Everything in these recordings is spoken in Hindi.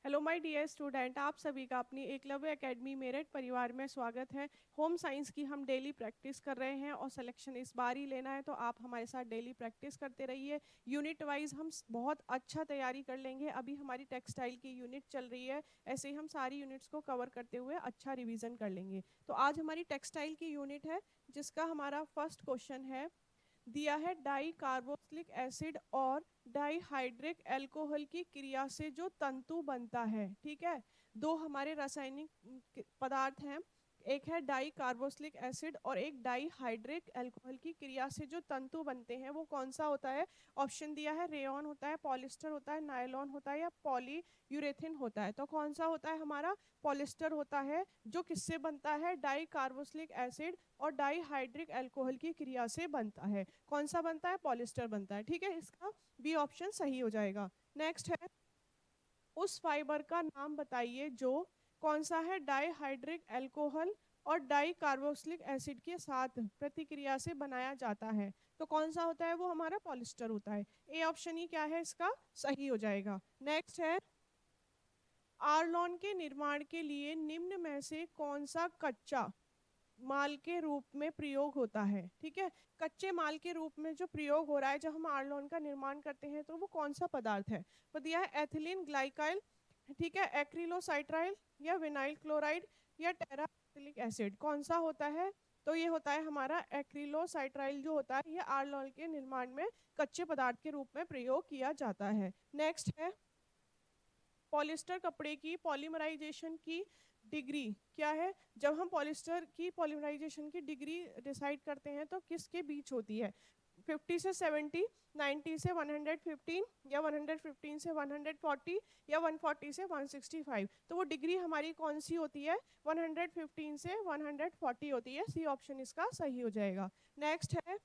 हेलो माय डियर स्टूडेंट, आप सभी का अपनी एकलव्य एकेडमी मेरठ परिवार में स्वागत है। होम साइंस की हम डेली प्रैक्टिस कर रहे हैं और सिलेक्शन इस बार ही लेना है, तो आप हमारे साथ डेली प्रैक्टिस करते रहिए। यूनिट वाइज हम बहुत अच्छा तैयारी कर लेंगे। अभी हमारी टेक्सटाइल की यूनिट चल रही है, ऐसे ही हम सारी यूनिट्स को कवर करते हुए अच्छा रिवीजन कर लेंगे। तो आज हमारी टेक्सटाइल की यूनिट है, जिसका हमारा फर्स्ट क्वेश्चन है। दिया है डाई कार्बोक्सिलिक एसिड और डाईहाइड्रिक अल्कोहल की क्रिया से जो तंतु बनता है। ठीक है, दो हमारे रासायनिक पदार्थ हैं, एक है डाई कार्बोक्सिलिक एसिड और एक डाईहाइड्रिक अल्कोहल की क्रिया से जो तंतु बनते हैं वो कौन सा होता है। ऑप्शन दिया है, रेयॉन होता है, पॉलिस्टर होता है, नायलॉन होता है या पॉली यूरेथिन होता है। तो कौन सा होता है हमारा, पॉलिस्टर होता है, जो किससे बनता है, डाई कार्बोक्सिलिक एसिड और डाईहाइड्रिक अल्कोहल की क्रिया से बनता है। कौन सा बनता है, पॉलिस्टर बनता है। ठीक है, इसका बी ऑप्शन सही हो जाएगा। नेक्स्ट है, उस फाइबर का नाम बताइए जो कौन सा है, डाईहाइड्रिक अल्कोहल और डाई कार्बोक्सिलिक एसिड के साथ प्रतिक्रिया से बनाया जाता है। तो कौन सा होता है, वो हमारा पॉलिस्टर होता है। ए ऑप्शन ही क्या है, इसका सही हो जाएगा। नेक्स्ट है, आर्लॉन के निर्माण के लिए निम्न में से कौन सा कच्चा माल के रूप में प्रयोग होता है। ठीक है, कच्चे माल के रूप में जो प्रयोग हो रहा है जब हम आर्लॉन का निर्माण करते हैं, तो वो कौन सा पदार्थ है। तो दिया है एथिलीन ग्लाइकाइल, ठीक है, एक्रिलोसाइट्राइल या विनाइल क्लोराइड या टेरासिलिक एसिड। कौन सा होता है, तो ये होता है हमारा एक्रिलोसाइट्राइल। जो होता है ये आर्लॉन के निर्माण में कच्चे पदार्थ के रूप में प्रयोग किया जाता है। नेक्स्ट है, पॉलिस्टर कपड़े की पॉलीमराइजेशन की डिग्री क्या है। जब हम पॉलिस्टर की पॉलीमराइजेशन की डिग्री डिसाइड करते हैं तो किसके बीच होती है, 50 से 70, 90 से 115 या 115 से 140 या 140 से 165। तो वो डिग्री हमारी कौन सी होती है, 115 से 140 होती है। सी ऑप्शन इसका सही हो जाएगा। नेक्स्ट है,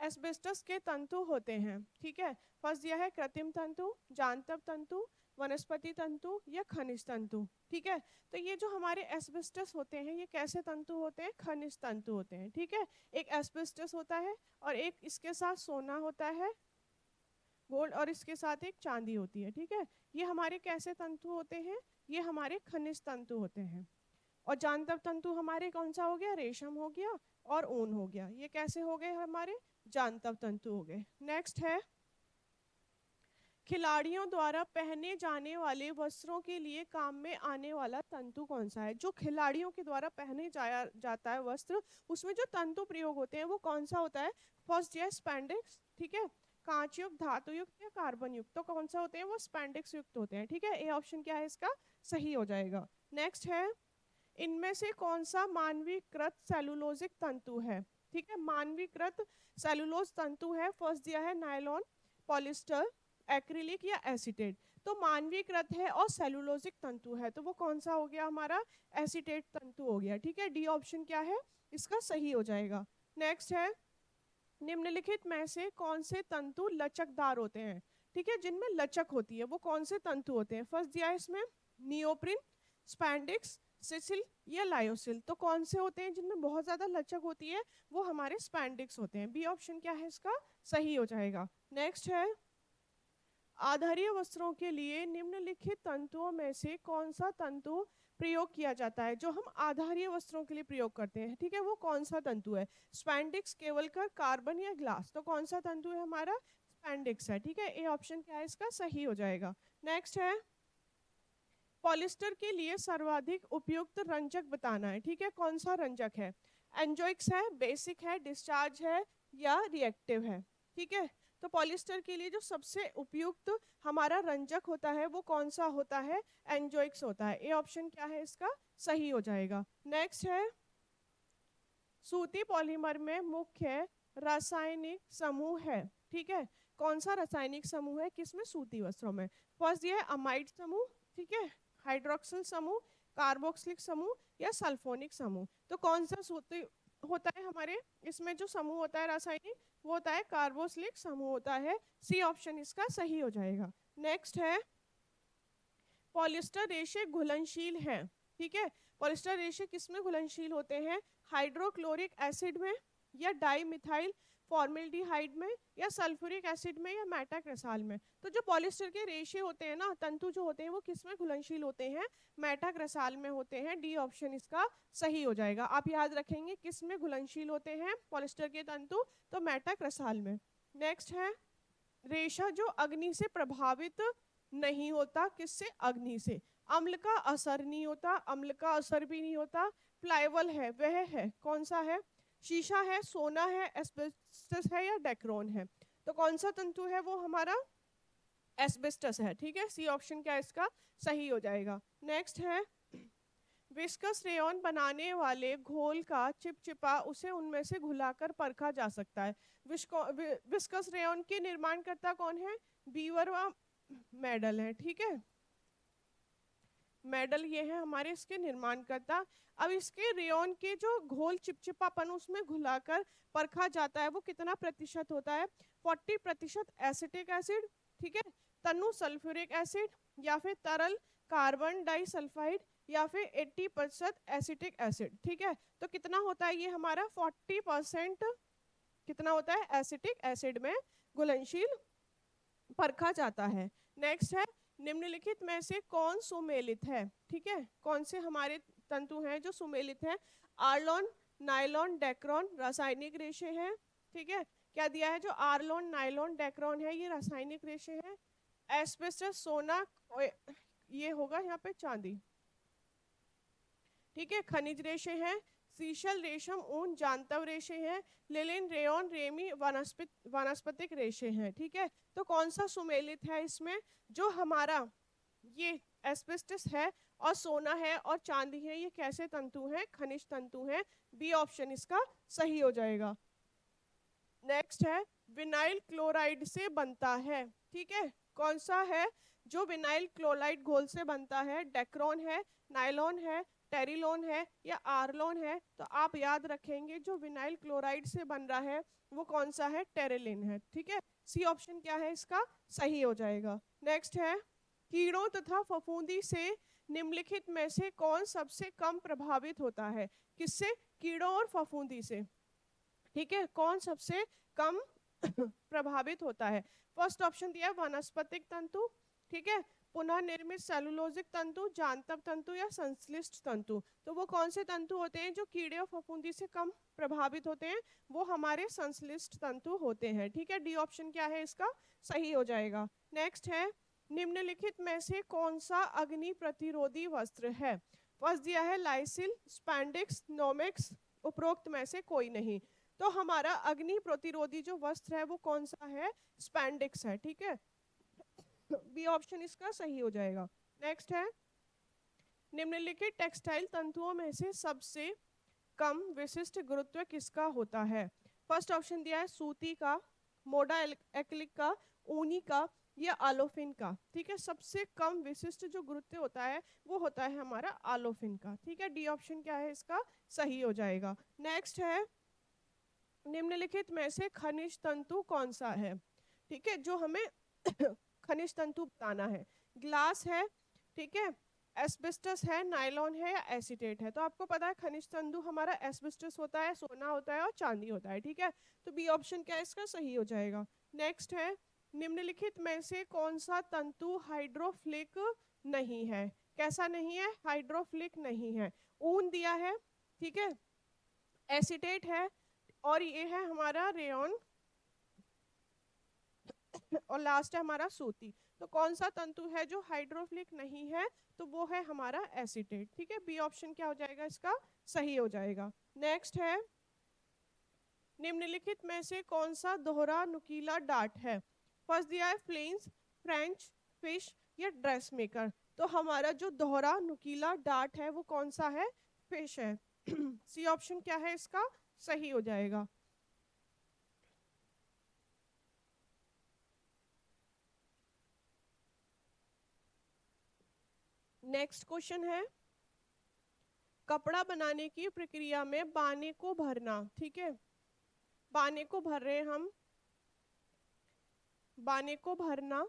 एस्बेस्टस के तंतु होते हैं। ठीक है, फर्स्ट दिया है कृत्रिम तंतु, जानतर तंतु, वनस्पति तंतु या खनिज तंतु। ठीक है, तो ये जो हमारे एस्बेस्टस होते हैं ये कैसे तंतु होते हैं, खनिज तंतु होते हैं। ठीक है, एक एस्बेस्टस होता है और एक इसके साथ सोना होता है, गोल्ड, और इसके साथ एक चांदी होती है। ठीक है, ये हमारे कैसे तंतु होते हैं, ये हमारे खनिज तंतु होते हैं। और जानतर तंतु हमारे कौन सा हो गया, रेशम हो गया और ऊन हो गया। ये कैसे हो गए हमारे, जानतर तंतु हो गए। नेक्स्ट है, खिलाड़ियों द्वारा पहने जाने वाले वस्त्रों के लिए काम में आने वाला तंतु कौन सा है। जो खिलाड़ियों के द्वारा पहने जाया जाता है वस्त्र, उसमें जो तंतु प्रयोग होते हैं वो कौन सा होता है। फर्स्ट है स्पैंडेक्स, ठीक है, कांच युक्त, धातु युक्त या कार्बन युक्त। तो कौन सा होते हैं, वो स्पैंडेक्स युक्त होते हैं। ठीक है, ए ऑप्शन क्या है इसका सही हो जाएगा। नेक्स्ट है, इनमें से कौन सा मानवीकृत सेलुलोजिक तंतु है। ठीक है, मानवीकृत सेलुलोज तंतु है, फर्स्ट दिया है नायलॉन, पॉलिस्टर, एक्रिलिक या एसीटेट। तो मानवीकृत है और सेलुलोजिक तंतु है, तो वो कौन सा हो गया हमारा, एसीटेट तंतु हो गया। ठीक है, डी ऑप्शन क्या है इसका सही हो जाएगा। नेक्स्ट है, निम्नलिखित में से कौन से तंतु लचकदार होते हैं। ठीक है, जिनमें लचक होती है वो कौन से तंतु होते हैं। फर्स्ट दिया है इसमें नियोप्रिन, स्पैंडिक्स, सिसिल या लायोसिल। तो कौन से होते हैं जिनमें बहुत ज्यादा लचक होती है, वो हमारे स्पैंडिक्स होते हैं। बी ऑप्शन क्या है इसका सही हो जाएगा। नेक्स्ट है, आधारीय वस्त्रों के लिए निम्नलिखित तंतुओं में से कौन सा तंतु प्रयोग किया जाता है। जो हम आधारीय वस्त्रों के लिए प्रयोग करते हैं, ठीक है, वो कौन सा तंतु है, स्पैंडिक्स, केवलकर, कार्बन या ग्लास। तो कौन सा तंतु है हमारा, स्पैंडिक्स है। ठीक है, ए ऑप्शन क्या है इसका सही हो जाएगा। नेक्स्ट है, पॉलिस्टर के लिए सर्वाधिक उपयुक्त रंजक बताना है। ठीक है, कौन सा रंजक है, एंजोइक्स है, बेसिक है, डिस्चार्ज है या रिएक्टिव है। ठीक है, तो पॉलिस्टर के लिए जो सबसे उपयुक्त हमारा रंजक होता है वो कौन सा होता है, एंजोइक्स होता है। ए ऑप्शन क्या है इसका सही हो जाएगा। नेक्स्ट है, सूती पॉलीमर में मुख्य रासायनिक समूह है। ठीक है, कौन सा रासायनिक समूह है किसमें, सूती वस्त्रों में। फर्स्ट ये है अमाइड समूह, ठीक है, हाइड्रोक्सिल समूह, कार्बोक्सिलिक समूह या सल्फोनिक समूह। तो कौन सा सूती होता है हमारे इसमें जो समूह होता है रासायनिक, वो होता है कार्बोक्सिलिक समूह होता है। सी ऑप्शन इसका सही हो जाएगा। नेक्स्ट है, पॉलिस्टर रेशे घुलनशील हैं। ठीक है, पॉलिस्टर रेशे किसमें घुलनशील होते हैं, हाइड्रोक्लोरिक एसिड में या डाई मिथाइल फॉर्मेल्डिहाइड में या सल्फ्यूरिक एसिड में या मेटाक्रेसाल में। तो जो पॉलिस्टर के रेशे होते हैं ना, तंतु जो होते हैं वो किस में घुलनशील होते हैं, मेटाक्रेसाल में होते हैं। डी ऑप्शन इसका सही हो जाएगा। आप याद रखेंगे किस में घुलनशील होते हैं पॉलिस्टर के तंतु, तो मेटाक्रेसाल में। नेक्स्ट है रेशा जो अग्नि से प्रभावित नहीं होता, किससे, अग्नि से। अम्ल का असर नहीं होता, अम्ल का असर भी नहीं होता। प्लाइवल है, वह है कौन सा है, शीशा है, सोना है, एस्बेस्टस है या डेक्रोन है। तो कौन सा तंतु है वो हमारा एस्बेस्टस है। ठीक है, सी ऑप्शन क्या इसका सही हो जाएगा। नेक्स्ट है विस्कस रेयन बनाने वाले घोल का चिपचिपा उसे उनमें से घुलाकर परखा जा सकता है। विस्कस रेयन के निर्माणकर्ता कौन है, बीवर व मेडल है। ठीक है, मेडल ये है हमारे इसके निर्माणकर्ता। अब इसके रेयन के जो घोल चिपचिपापन उसमें घुलाकर परखा जाता है वो कितना प्रतिशत होता है, 40% एसिटिक एसिड, ठीक है, तनु सल्फ्यूरिक एसिड, या फिर तरल कार्बन डाइसल्फाइड, या फिर 80% एसिटिक एसिड। ठीक है, तो कितना होता है ये हमारा 40% कितना होता है एसिटिक एसिड में घुलनशील परखा जाता है। नेक्स्ट है निम्नलिखित में से कौन सुमेलित है। ठीक है, कौन से हमारे तंतु हैं जो सुमेलित हैं, आर्लोन, नायलॉन, डेक्रोन रासायनिक रेशे हैं। ठीक है, क्या दिया है, जो आर्लोन, नायलॉन, डेक्रोन है ये रासायनिक रेशे हैं। एस्बेस्टस, सोना, ये होगा यहाँ पे चांदी। ठीक है, खनिज रेशे हैं। सीशल, रेशम, ऊन, जानतव रेशे हैं। लिलिन, रेयन, रेमी वनस्पतिक रेशे हैं। ठीक है, तो कौन सा सुमेलित है इसमें, जो हमारा ये एस्बेस्टस है और सोना है और चांदी है, ये कैसे तंतु हैं, खनिज तंतु हैं। बी ऑप्शन इसका सही हो जाएगा। नेक्स्ट है विनाइल क्लोराइड से बनता है। ठीक है, कौन सा है जो विनाइल क्लोराइड घोल से बनता है, डेक्रोन है, नायलॉन है, टेरिलोन है या आर्लोन है। तो आप याद रखेंगे जो विनाइल क्लोराइड से बन रहा है वो कौन सा है, टेरिलिन है। ठीक है, सी ऑप्शन क्या है इसका सही हो जाएगा। नेक्स्ट है कीड़ों तथा फफूंदी से निम्नलिखित में से कौन सबसे कम प्रभावित होता है, किससे, कीड़ों और फफूंदी से। ठीक है, कौन सबसे कम प्रभावित होता है। फर्स्ट ऑप्शन दिया वनस्पतिक तंतु, ठीक है, पुनः निर्मित सेलुलोजिक तंतु, जानतव तंतु या संश्लिष्ट तंतु। तो वो कौन से तंतु होते हैं जो कीड़े और फफूंदी से कम प्रभावित होते हैं, वो हमारे संश्लिष्ट तंतु होते हैं। ठीक है, डी ऑप्शन क्या है इसका सही हो जाएगा। नेक्स्ट है निम्नलिखित में से कौन सा अग्नि प्रतिरोधी वस्त्र है। फर्स्ट दिया है लाइसिल, स्पैंडिक्स, नोमेक्स, उपरोक्त में से कोई नहीं। तो हमारा अग्नि प्रतिरोधी जो वस्त्र है वो कौन सा है, स्पैंडिक्स है। ठीक है, बी ऑप्शन इसका सही हो जाएगा। नेक्स्ट है निम्नलिखित टेक्सटाइल तंतुओं में से सबसे कम विशिष्ट गुरुत्व किसका होता है। फर्स्ट ऑप्शन दिया है सूती का, मोडा एक्लिक का, ऊनी का या आलोफिन का। ठीक है, सबसे कम विशिष्ट जो गुरुत्व होता है वो होता है हमारा आलोफिन का। ठीक है, डी ऑप्शन क्या है इसका सही हो जाएगा। नेक्स्ट है निम्नलिखित में से खनिज तंतु कौन सा है। ठीक है, जो हमें खनिज तंतु बताना है। ग्लास है, ठीक है, एस्बेस्टस है, नायलॉन है या एसीटेट है। तो आपको पता है खनिज तंतु हमारा एस्बेस्टस होता है, सोना होता है और चांदी होता है। ठीक है, तो बी ऑप्शन क्या है इसका सही हो जाएगा। नेक्स्ट है निम्नलिखित में से कौन सा तंतु हाइड्रोफ्लिक नहीं है। कैसा नहीं है, हाइड्रोफ्लिक नहीं है। ऊन दिया है, ठीक है, एसीटेट है और ये है हमारा रेयन और लास्ट है हमारा सूती। तो कौन सा तंतु है जो हाइड्रोफ्लिक नहीं है, तो वो है हमारा एसीटेट। ठीक है, बी ऑप्शन क्या हो जाएगा इसका सही हो जाएगा। नेक्स्ट है निम्नलिखित में से कौन सा दोहरा नुकीला डार्ट है। फर्स्ट दिया है फ्लेंस, फ्रेंच, फिश या ड्रेस मेकर। तो हमारा जो दोहरा नुकीला डार्ट है वो कौन सा है, फिश है। सी ऑप्शन क्या है इसका सही हो जाएगा। नेक्स्ट क्वेश्चन है कपड़ा बनाने की प्रक्रिया में बाने को भरना। ठीक है, बाने को भर रहे हैं हम, बाने को भरना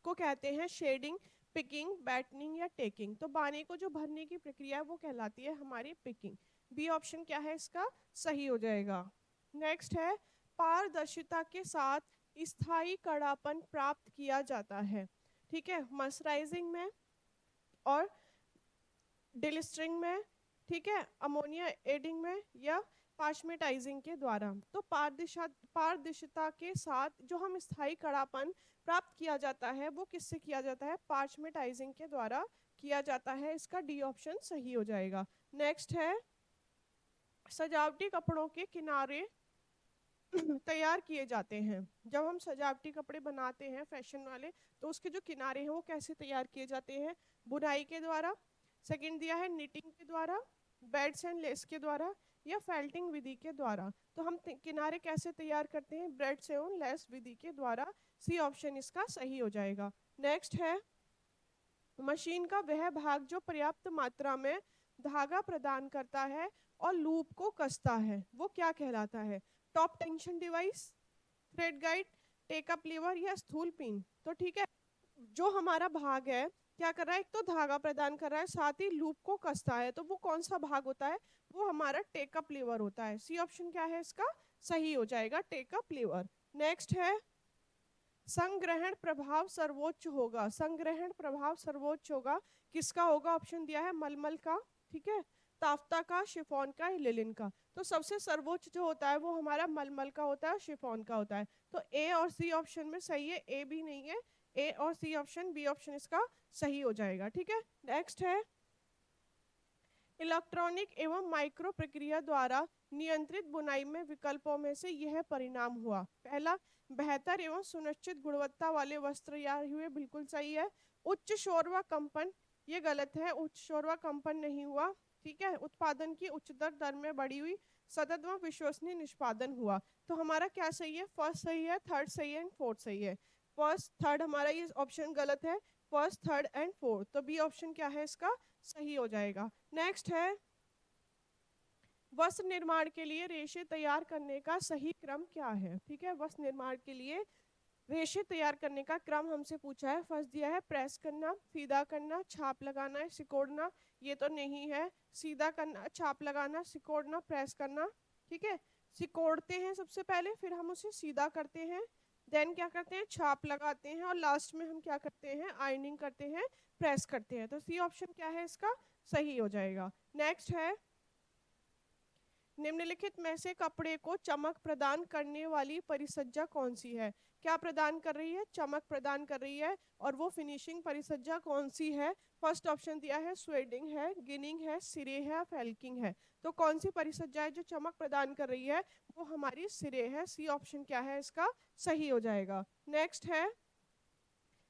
को कहते हैं शेडिंग, पिकिंग, बैटनिंग या टेकिंग। तो बाने को जो भरने की प्रक्रिया है वो कहलाती है हमारी पिकिंग। बी ऑप्शन क्या है इसका सही हो जाएगा। नेक्स्ट है पारदर्शिता के साथ स्थायी कड़ापन प्राप्त किया जाता है। ठीक है, मर्सराइजिंग में और डिलिस्टरिंग में, ठीक है, अमोनिया एडिंग में या पार्चमेंटाइजिंग के द्वारा। तो पारदर्शिता के साथ जो हम स्थायी कड़ापन प्राप्त किया जाता है वो किससे किया जाता है? पार्चमेंटाइजिंग के द्वारा किया जाता है। इसका डी ऑप्शन सही हो जाएगा। नेक्स्ट है, सजावटी कपड़ों के किनारे तैयार किए जाते हैं। जब हम सजावटी कपड़े बनाते हैं फैशन वाले, तो उसके जो किनारे हैं वो कैसे तैयार किए जाते हैं? बुनाई के द्वारा। सेकंड दिया है निटिंग के द्वारा, बेड्स एंड लेस के द्वारा या फेल्टिंग विधि के द्वारा। तो हम किनारे कैसे तैयार करते हैं? ब्रेड्स एवं लेस विधि के द्वारा। सी ऑप्शन इसका सही हो जाएगा। नेक्स्ट है, मशीन का वह भाग जो पर्याप्त मात्रा में धागा प्रदान करता है और लूप को कसता है, वो क्या कहलाता है? Top tension device, thread guide, take up liver या स्थूल पिन। तो ठीक है, जो हमारा भाग है क्या कर रहा है? एक तो धागा प्रदान कर रहा है, साथ ही लूप को कसता है। तो वो कौन सा भाग होता है? वो हमारा टेकअप लीवर होता है। सी ऑप्शन क्या है इसका? सही हो जाएगा, टेकअप लीवर। नेक्स्ट है, संग्रहण प्रभाव सर्वोच्च होगा। संग्रहण प्रभाव सर्वोच्च होगा, किसका होगा? ऑप्शन दिया है मलमल का, ठीक है, ताफ्ता का, शिफॉन का, लिलिन का। तो सबसे सर्वोच्च जो होता है वो हमारा मलमल का होता है, शिफॉन का होता है। तो ए और सी ऑप्शन में सही है, ए भी नहीं है। ए और सी ऑप्शन, बी ऑप्शन इसका सही हो जाएगा। ठीक है, नेक्स्ट है, इलेक्ट्रॉनिक एवं माइक्रो प्रक्रिया द्वारा नियंत्रित बुनाई में विकल्पों में से यह परिणाम हुआ। पहला, बेहतर एवं सुनिश्चित गुणवत्ता वाले वस्त्र तैयार हुए, बिल्कुल सही है। उच्च शोर व कंपन, ये गलत है, उच्च शोर व कंपन नहीं हुआ। ठीक है, उत्पादन की उच्चतर दर में बढ़ी हुई, सतत व विश्वसनीय निष्पादन हुआ। तो हमारा क्या सही है? फर्स्ट सही है, थर्ड सही है एंड फोर्थ सही है। फर्स्ट थर्ड हमारा ये ऑप्शन गलत है, फर्स्ट थर्ड एंड फोर्थ। तो बी ऑप्शन क्या है इसका? सही हो जाएगा। नेक्स्ट है, वस्त्र निर्माण के लिए रेशे तैयार करने का सही क्रम क्या है? ठीक है, वस्त्र निर्माण के लिए रेशे तैयार करने का क्रम हमसे पूछा है। फर्स्ट दिया है प्रेस करना, सीधा करना, छाप लगाना है, सिकोड़ना। ये तो नहीं है। सीधा करना, छाप लगाना, सिकोड़ना, प्रेस करना। ठीक है, सिकोड़ते हैं सबसे पहले, फिर हम उसे सीधा करते हैं, देन क्या करते हैं? छाप लगाते हैं, और लास्ट में हम क्या करते हैं? आयरनिंग करते हैं, प्रेस करते हैं। तो सी ऑप्शन क्या है इसका? सही हो जाएगा। नेक्स्ट है, निम्नलिखित में से कपड़े को चमक प्रदान करने वाली परिसज्जा कौन सी है? क्या प्रदान कर रही है? चमक प्रदान कर रही है। और वो फिनिशिंग परिसज्जा कौन सी है? फर्स्ट ऑप्शन दिया है स्वेडिंग है, गिनिंग है, सिरे है, फेल्किंग है। तो कौन सी परिसज्जा है जो चमक प्रदान कर रही है? वो हमारी सिरे है। सी ऑप्शन क्या है इसका? सही हो जाएगा। नेक्स्ट है,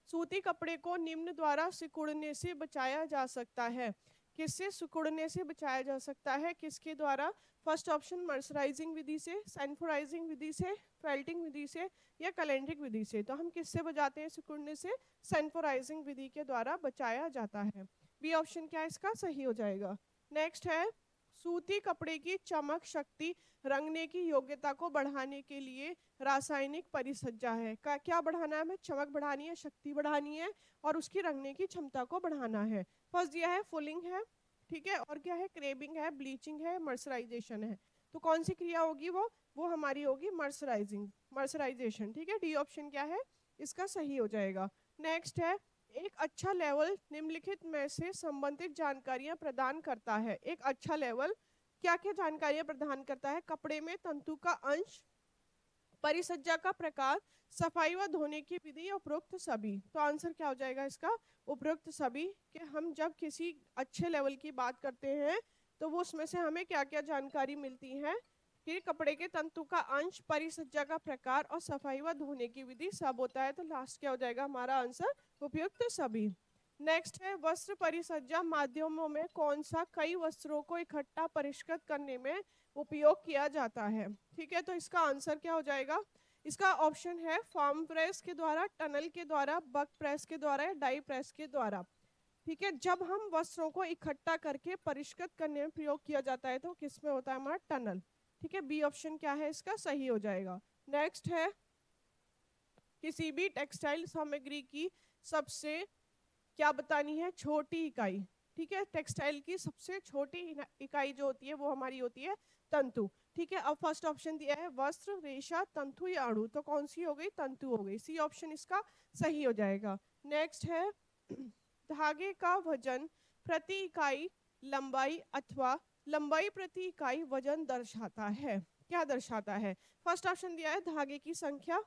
सूती कपड़े को निम्न द्वारा सिकुड़ने से बचाया जा सकता है। किससे सिकुड़ने से बचाया जा सकता है? किसके द्वारा? फर्स्ट ऑप्शन मर्सराइजिंग विधि से, सैनिटाइजिंग विधि से, फेल्टिंग विधि से या कैलेंड्रिक विधि से। तो हम किससे बचाते हैं सिकुड़ने से? सैनिटाइजिंग विधि के द्वारा बचाया जाता है। बी ऑप्शन क्या इसका? सही हो जाएगा। नेक्स्ट है, सूती कपड़े की चमक शक्ति रंगने की योग्यता को बढ़ाने के लिए रासायनिक परिसज्जा है। क्या बढ़ाना है हमें? चमक बढ़ानी है, शक्ति बढ़ानी है और उसकी रंगने की क्षमता को बढ़ाना है। फर्स्ट दिया है फुलिंग है, ठीक है, और क्या है? क्रेबिंग है, ब्लीचिंग है, मर्सराइजेशन है। तो कौन सी क्रिया होगी? वो हमारी होगी मर्सराइजेशन। ठीक है, डी ऑप्शन क्या है इसका? सही हो जाएगा। नेक्स्ट है, एक अच्छा लेवल निम्नलिखित में से संबंधित जानकारियां प्रदान करता है। एक अच्छा लेवल क्या क्या जानकारियां प्रदान करता है? कपड़े में तंतु का अंश, परिसज्जा का प्रकार, सफाई व धोने की विधि, उपरोक्त सभी। तो आंसर क्या हो जाएगा इसका? उपरोक्त सभी। कि हम जब किसी अच्छे लेवल की बात करते हैं तो वो उसमें से हमें क्या क्या जानकारी मिलती है कि कपड़े के तंतु का अंश, परिसज्जा का प्रकार और सफाई व धोने की विधि सब होता है। तो लास्ट क्या हो जाएगा हमारा आंसर? उपयुक्त सभी। नेक्स्ट है, वस्त्र परिसज्जा माध्यमों में कौन सा कई वस्त्रों को इकट्ठा परिष्कृत करने में उपयोग किया जाता है? ठीक है, तो इसका आंसर क्या हो जाएगा? इसका ऑप्शन है फॉर्म प्रेस के द्वारा, टनल के द्वारा, बक प्रेस के द्वारा या डाई प्रेस के द्वारा। ठीक है, जब हम वस्त्रों को इकट्ठा करके परिष्कृत करने में प्रयोग किया जाता है तो किसमें होता है हमारा? टनल। ठीक है, बी ऑप्शन क्या है इसका? सही हो जाएगा। नेक्स्ट है, किसी भी टेक्सटाइल सामग्री की सबसे क्या बतानी है? छोटी इकाई। ठीक है। टेक्सटाइल की सबसे छोटी इकाई जो होती है वो हमारी होती है तंतु, ठीक है। अब फर्स्ट ऑप्शन दिया है वस्त्र, रेशा, तंतु या अणु, तो कौन सी हो गई? तंतु हो गई। सी ऑप्शन इसका सही हो जाएगा। नेक्स्ट है धागे का वजन प्रति इकाई लंबाई अथवा लंबाई प्रति इकाई वजन दर्शाता है। क्या दर्शाता है? फर्स्ट ऑप्शन दिया है धागे की संख्या,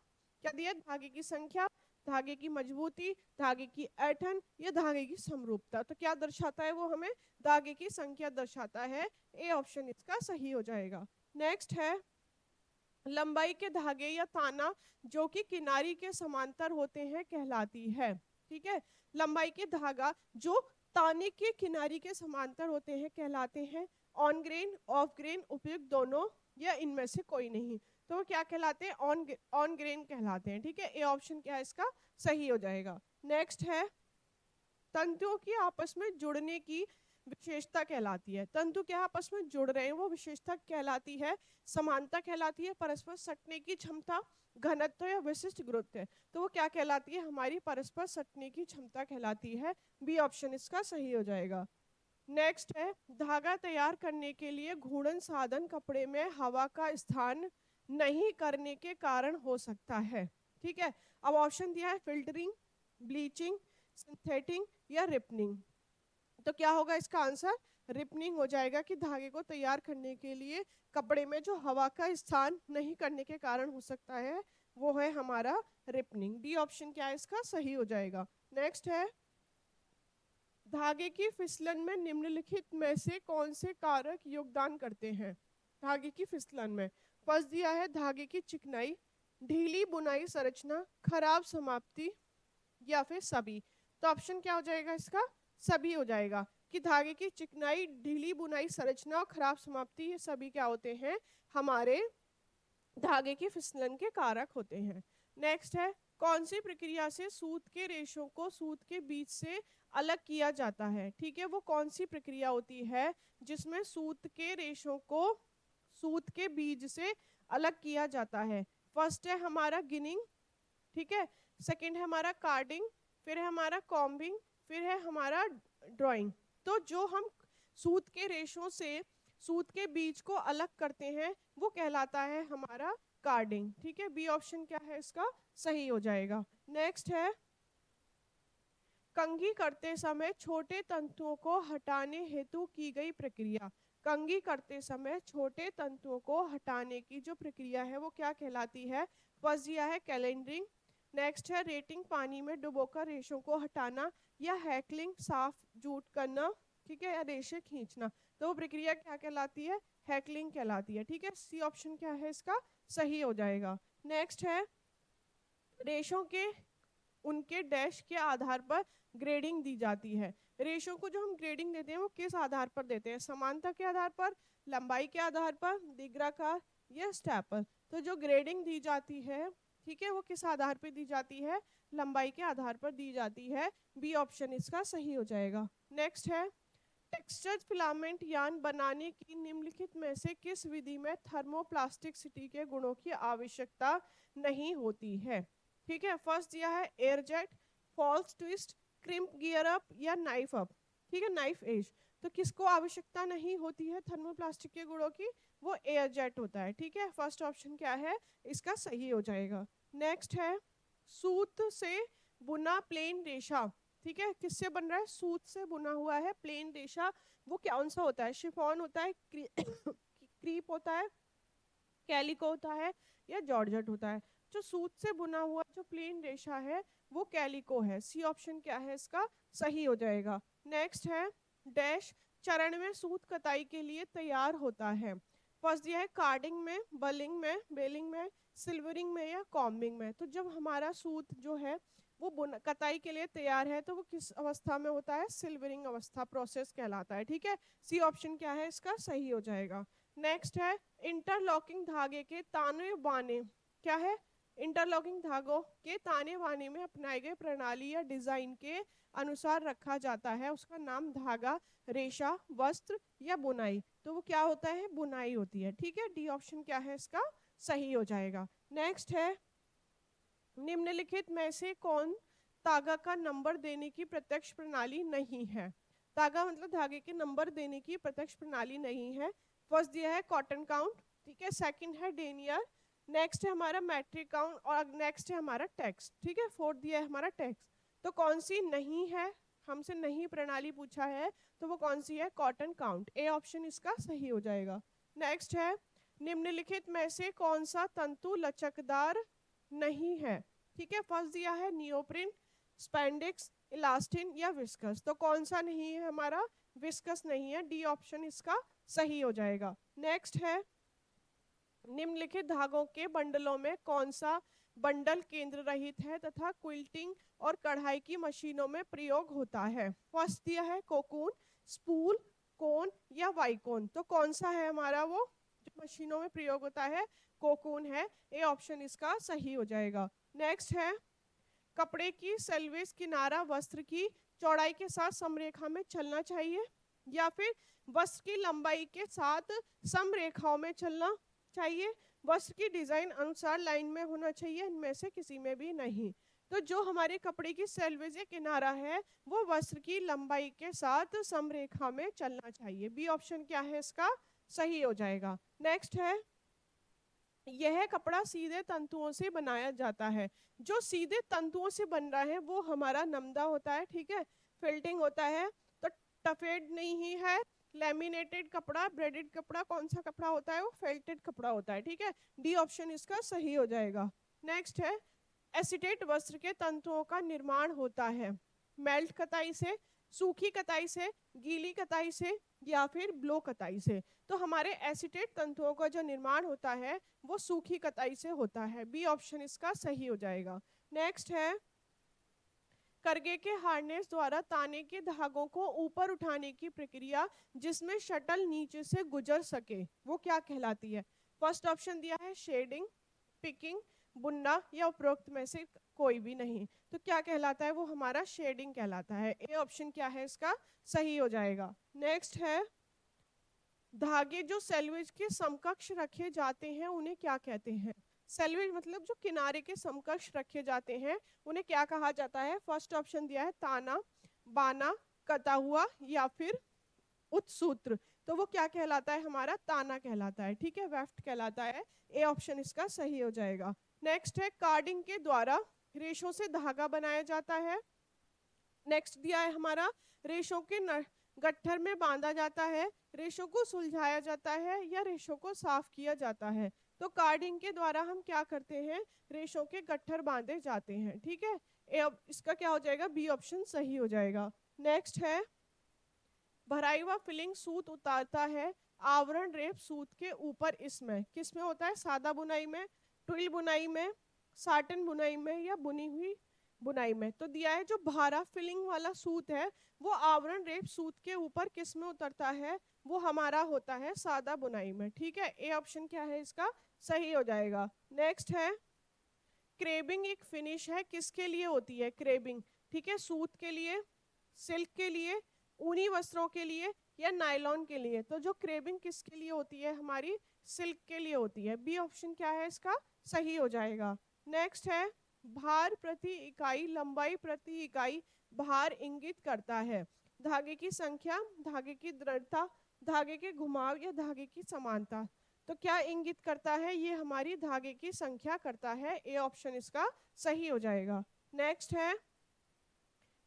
क्या दिया? धागे की संख्या, धागे की मजबूती, धागे की ऐंठन या धागे की समरूपता। तो क्या दर्शाता है वो? हमें धागे की संख्या दर्शाता है। ए ऑप्शन इसका सही हो जाएगा। नेक्स्ट है लंबाई के धागे या ताना जो कि किनारी के समांतर होते हैं कहलाती है, ठीक है। लंबाई के धागा जो ताने के किनारी के समांतर होते हैं कहलाते हैं ऑन ग्रेन, ऑफ ग्रेन, उपयुक्त दोनों या इनमें से कोई नहीं। तो वो क्या कहलाते हैं? ऑन ग्रेन कहलाते हैं, ठीक है। ए ऑप्शन क्या है इसका सही हो जाएगा। नेक्स्ट है तंतुओं की आपस में जुड़ने की विशेषता कहलाती है। तंतु क्या आपस में जुड़ रहे हैं वो विशेषता कहलाती है समानता कहलाती है, परस्पर सटने की क्षमता, घनत्व या विशिष्ट गुरुत्व। तो वो क्या कहलाती है? हमारी परस्पर सटने की क्षमता कहलाती है। बी ऑप्शन इसका सही हो जाएगा। नेक्स्ट है धागा तैयार करने के लिए घूर्णन साधन कपड़े में हवा का स्थान नहीं करने के कारण हो सकता है, ठीक है। अब ऑप्शन दिया है फिल्टरिंग, ब्लीचिंग, सिंथेटिंग या रिपनिंग। तो क्या होगा इसका आंसर? रिपनिंग हो जाएगा कि धागे को तैयार करने के लिए कपड़े में जो हवा का स्थान नहीं करने के कारण हो सकता है वो है हमारा रिपनिंग। डी ऑप्शन क्या है इसका सही हो जाएगा। नेक्स्ट है धागे की फिसलन में निम्नलिखित में से कौन से कारक योगदान करते हैं? धागे की फिसलन में फर्स्ट दिया है धागे की चिकनाई, ढीली बुनाई संरचना, खराब समाप्ति या फिर सभी। तो ऑप्शन क्या हो जाएगा इसका? सभी हो जाएगा कि धागे की चिकनाई, ढीली बुनाई संरचना और खराब समाप्ति ये सभी क्या होते हैं? हमारे धागे की फिसलन के कारक होते हैं। नेक्स्ट है कौन सी प्रक्रिया से सूत के रेशों को सूत के बीज से अलग किया जाता है? ठीक है, वो कौन सी प्रक्रिया होती है जिसमें सूत के रेशों को सूत के बीज से अलग किया जाता है? फर्स्ट है हमारा गिनिंग, ठीक है, सेकंड है हमारा कार्डिंग, फिर है हमारा कॉम्बिंग, फिर है हमारा ड्राइंग। तो जो हम सूत के रेशों से सूत के बीज को अलग करते हैं वो कहलाता है हमारा कार्डिंग, ठीक है। बी ऑप्शन क्या है इसका सही हो जाएगा। नेक्स्ट है कंघी करते समय छोटे तंतुओं को हटाने हेतु की गई प्रक्रिया। कंघी करते समय छोटे तंतुओं को हटाने की जो प्रक्रिया है वो क्या कहलाती है? फर्स्ट दिया है कैलेंडरिंग, नेक्स्ट है रेटिंग पानी में डुबोकर रेशों को हटाना, या हैकलिंग साफ जूट करना, ठीक है, या रेशे खींचना। तो वो प्रक्रिया क्या कहलाती है? हैकलिंग कहलाती है, ठीक है। सी ऑप्शन क्या है इसका सही हो जाएगा। नेक्स्ट है रेशों के उनके डैश के आधार पर ग्रेडिंग दी जाती है। रेशों को जो हम ग्रेडिंग देते हैं वो किस आधार पर देते हैं? समानता के आधार पर, लंबाई के आधार पर, दिग्राकार या स्टेपल। तो जो ग्रेडिंग दी जाती है, ठीक है, वो किस आधार पर दी जाती है? लंबाई के आधार पर दी जाती है। बी ऑप्शन इसका सही हो जाएगा। नेक्स्ट है टेक्सचर्ड फिलामेंट यान बनाने की निम्नलिखित में से किस विधि में थर्मोप्लास्टिसिटी के गुणों की आवश्यकता नहीं होती है? ठीक है, फर्स्ट दिया है air jet, false twist, crimp gear up या नाइफ अप, ठीक है, नाइफ एज। तो किसको आवश्यकता नहीं होती है थर्मोप्लास्टिक के गुणों की? वो एयर जेट होता है, ठीक है। फर्स्ट ऑप्शन क्या है इसका सही हो जाएगा। नेक्स्ट है सूत से बुना प्लेन रेशा, ठीक है, किससे बन रहा है? सूत से बुना हुआ है प्लेन रेशा। वो कौन सा होता है? शिफॉन होता है, क्रीप होता है, कैलिको होता है या जॉर्जेट होता है? जो सूत से बुना हुआ जो प्लेन रेशा है वो कैलिको है। सी ऑप्शन क्या है इसका सही हो जाएगा। नेक्स्ट है डैश चरण में सूत कताई के लिए तैयार होता है। फर्स्ट दिया है कार्डिंग में, बलिंग में, बेलिंग में, सिल्वरिंग में या कॉम्बिंग में। तो जब हमारा सूत जो है वो कताई के लिए तैयार है तो वो किस अवस्था में होता है? सिल्वरिंग अवस्था प्रोसेस कहलाता है, ठीक है। सी ऑप्शन क्या है इसका सही हो जाएगा। नेक्स्ट है इंटरलॉकिंग धागे के ताने बाने, क्या है? इंटरलॉकिंग धागों के ताने बाने में अपनाई गई प्रणाली या डिजाइन के अनुसार रखा जाता है, उसका नाम धागा, रेशा, वस्त्र या बुनाई। तो वो क्या होता है? बुनाई होती है, ठीक है। डी ऑप्शन क्या है इसका सही हो जाएगा। नेक्स्ट है निम्नलिखित में से कौन तागा का नंबर देने की प्रत्यक्ष प्रणाली नहीं है? धागा मतलब धागे के नंबर देने की प्रत्यक्ष प्रणाली नहीं है। फर्स्ट दिया है कॉटन काउंट, ठीक है, सेकंड है डेनियर, नेक्स्ट है हमारा मैट्रिक काउंट और नेक्स्ट है हमारा टैक्स, ठीक है, फोर्थ दिया है हमारा टैक्स। तो कौन सी नहीं है, हमसे नहीं प्रणाली पूछा है, तो वो कौन सी है, कॉटन काउंट, ए ऑप्शन इसका सही हो जाएगा। नेक्स्ट है निम्नलिखित में से कौन सा तंतु लचकदार नहीं है, ठीक है, फर्स्ट दिया है नियोप्रिन, स्पैंडिक्स, इलास्टिन या विस्कस। तो कौन सा नहीं है हमारा, विस्कस नहीं है, डी ऑप्शन इसका सही हो जाएगा। नेक्स्ट है निम्नलिखित धागों के बंडलों में कौन सा बंडल केंद्र रहित है तथा क्विल्टिंग और कढ़ाई की मशीनों में प्रयोग होता है। फर्स्ट दिया है कोकून, स्पूल, कोन या वाइकोन। तो कौन सा है हमारा वो जो मशीनों में प्रयोग होता है, कोकून है, ए ऑप्शन इसका सही हो जाएगा। नेक्स्ट है कपड़े की सेल्वेज किनारा वस्त्र की चौड़ाई के साथ समरेखा में चलना चाहिए या फिर वस्त्र की लंबाई के साथ समरेखाओं में चलना चाहिए, वस्त्र की डिजाइन अनुसार लाइन में होना चाहिए, इनमें से किसी में भी नहीं। तो जो हमारे कपड़े की सेल्वेज किनारा है वो वस्त्र की लंबाई के साथ समरेखा में चलना चाहिए, बी ऑप्शन क्या है इसका सही हो जाएगा। नेक्स्ट है यह कपड़ा सीधे तंतुओं से बनाया जाता है। जो सीधे तंतुओं से बन रहा है वो हमारा नमदा होता है, ठीक है, फिल्टिंग होता है, तो टफेड नहीं ही है। लैमिनेटेड कपड़ा, ब्रेडेड कपड़ा, कौन सा कपड़ा होता है वो फेल्टेड कपड़ा होता है, ठीक है, डी ऑप्शन इसका सही हो जाएगा। नेक्स्ट है एसीटेट वस्त्र के तंतुओं का निर्माण होता है मेल्ट कताई से, सूखी कताई से, गीली कताई से या फिर ब्लो कताई से। तो हमारे एसीटेट तंतुओं का जो निर्माण होता है वो सूखी कताई से होता है, बी ऑप्शन इसका सही हो जाएगा। नेक्स्ट है करगे के हार्नेस द्वारा ताने के धागों को ऊपर उठाने की प्रक्रिया जिसमें शटल नीचे से गुजर सके वो क्या कहलाती है। फर्स्ट ऑप्शन दिया है शेडिंग, पिकिंग, बुनना या उपरोक्त में से कोई भी नहीं। तो क्या कहलाता है वो हमारा शेडिंग कहलाता है, ए ऑप्शन क्या है इसका सही हो जाएगा। नेक्स्ट है धागे जो सेल्वेज के समकक्ष रखे जाते हैं उन्हें क्या कहते हैं। सेल्वेज मतलब जो किनारे के समकक्ष रखे जाते हैं उन्हें क्या कहा जाता है। फर्स्ट ऑप्शन दिया है ताना, बाना, कटा हुआ या फिर उत्सूत्र। तो वो क्या कहलाता है हमारा ताना कहलाता है, ठीक है, वेफ्ट कहलाता है, ए ऑप्शन इसका सही हो जाएगा। नेक्स्ट है कार्डिंग के द्वारा रेशों से धागा बनाया जाता है। नेक्स्ट दिया है हमारा रेशों के गट्ठर में बांधा जाता है, रेशों को सुलझाया जाता है या रेशों को साफ किया जाता है। तो कार्डिंग के द्वारा हम क्या करते हैं, रेशों के गट्ठर बांधे जाते हैं, ठीक है, इसका क्या हो जाएगा, बी ऑप्शन सही हो जाएगा। नेक्स्ट है भराई हुआ फिलिंग सूत उतारता है आवरण रेप सूत के ऊपर, इसमें किसमें होता है, सादा बुनाई में, ट्विल बुनाई में, साटन बुनाई में या बुनी हुई बुनाई में। तो दिया है जो भारा फिलिंग वाला सूत है वो आवरण रेप सूत के ऊपर किस में उतरता है, वो हमारा होता है सादा बुनाई में, ठीक है, ए ऑप्शन क्या है इसका सही हो जाएगा। नेक्स्ट है क्रेबिंग एक फिनिश है, किसके लिए होती है क्रेबिंग, ठीक है, सूत के लिए, सिल्क के लिए, ऊनी वस्त्रों के लिए या नायलॉन के लिए। तो जो क्रेबिंग किसके लिए होती है, हमारी सिल्क के लिए होती है, बी ऑप्शन क्या है इसका सही हो जाएगा। नेक्स्ट है भार प्रति इकाई लंबाई प्रति इकाई भार इंगित करता है धागे की संख्या, धागे की दृढ़ता, धागे के घुमाव या धागे की समानता। तो क्या इंगित करता है, ये हमारी धागे की संख्या करता है, ए ऑप्शन इसका सही हो जाएगा। नेक्स्ट है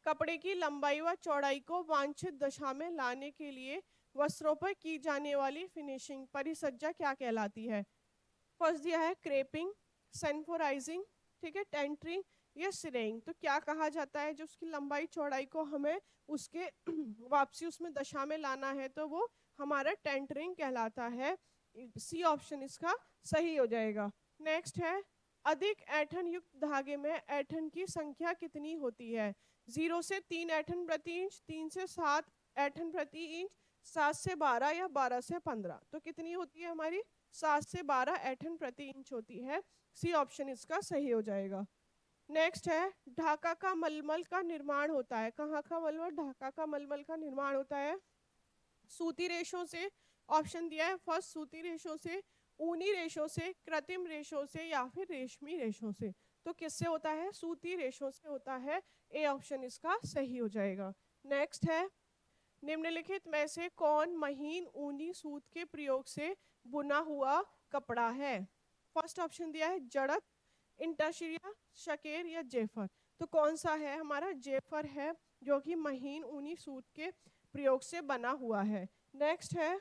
कपड़े की लंबाई व चौड़ाई को वांछित दशा में लाने के लिए वस्त्रों पर की जाने वाली फिनिशिंग परिसज्जा क्या कहलाती है। फर्स्ट दिया है क्रेपिंग, सेंफोराइजिंग, ठीक है, टेंटरिंग या सिरेइंग। तो क्या कहा जाता है जो उसकी लंबाई चौड़ाई को हमें उसके वापसी उसमें दशा में लाना है तो वो हमारा टेंटरिंग कहलाता है, सी ऑप्शन इसका सही हो जाएगा। नेक्स्ट है अधिक ऐंठन युक्त धागे में ऐंठन की संख्या कितनी होती है, 0 से 3 ऐंठन प्रति इंच, 3 से 7 ऐंठन प्रति इंच, 7 से 12 या 12 से 15। तो कितनी होती है हमारी 7 से 12 ऐंठन प्रति इंच होती है, सी ऑप्शन इसका सही हो जाएगा। नेक्स्ट है ढाका का मलमल का निर्माण होता है, कहाँ का मलमल, ढाका का मलमल का निर्माण होता है सूती रेशों से। ऑप्शन दिया है फर्स्ट सूती रेशों से, ऊनी रेशों से, कृत्रिम रेशों से या फिर रेशमी रेशों से। तो किससे होता है, सूती रेशों से होता है, ए ऑप्शन इसका सही हो जाएगा। नेक्स्ट है निम्नलिखित में से कौन महीन ऊनी सूत के प्रयोग से बुना हुआ कपड़ा है? फर्स्ट ऑप्शन दिया है जड़त, इंटरशिया, शकेर या जेफर। तो कौन सा है हमारा? जेफर है, जो कि महीन ऊनी सूत के प्रयोग से बना हुआ है। नेक्स्ट है,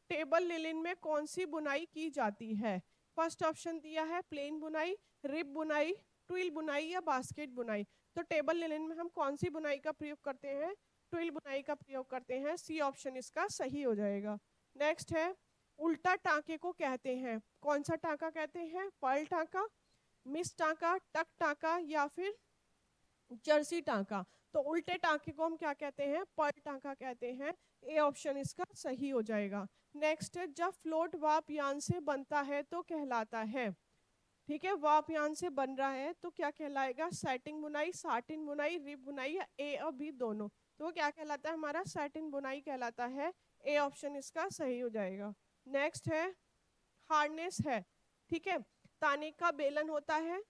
टेबल लिलिन में कौन सी बुनाई की जाती है? फर्स्ट ऑप्शन दिया है प्लेन बुनाई, रिब बुनाई, ट्विल बुनाई या बास्केट बुनाई। तो टेबल लिलिन में हम कौन सी बुनाई का प्रयोग करते हैं? ट्विल बुनाई का प्रयोग करते हैं। सी ऑप्शन इसका सही हो जाएगा। नेक्स्ट है, उल्टा टांके को कहते हैं, कौन सा टांका कहते हैं? पर्ल टांका, मिस टांका, टक टांका या फिर जर्सी टांका। तो उल्टे टांके को हम क्या कहते हैं? पर्ल टांका कहते हैं। ए ऑप्शन इसका सही हो जाएगा। नेक्स्ट है, जब फ्लोट वाप यान से बनता है तो कहलाता है, ठीक है, वाप यान से बन रहा है तो क्या कहलाएगा? सैटिन बुनाई, साटिन बुनाई, रिब बुनाई या ए और बी दोनों। तो वो क्या कहलाता है हमारा? सैटिन बुनाई कहलाता है। ए ऑप्शन इसका सही हो जाएगा। नेक्स्ट है, हार्नेस है, ठीक है, ताने का बेलन होता है,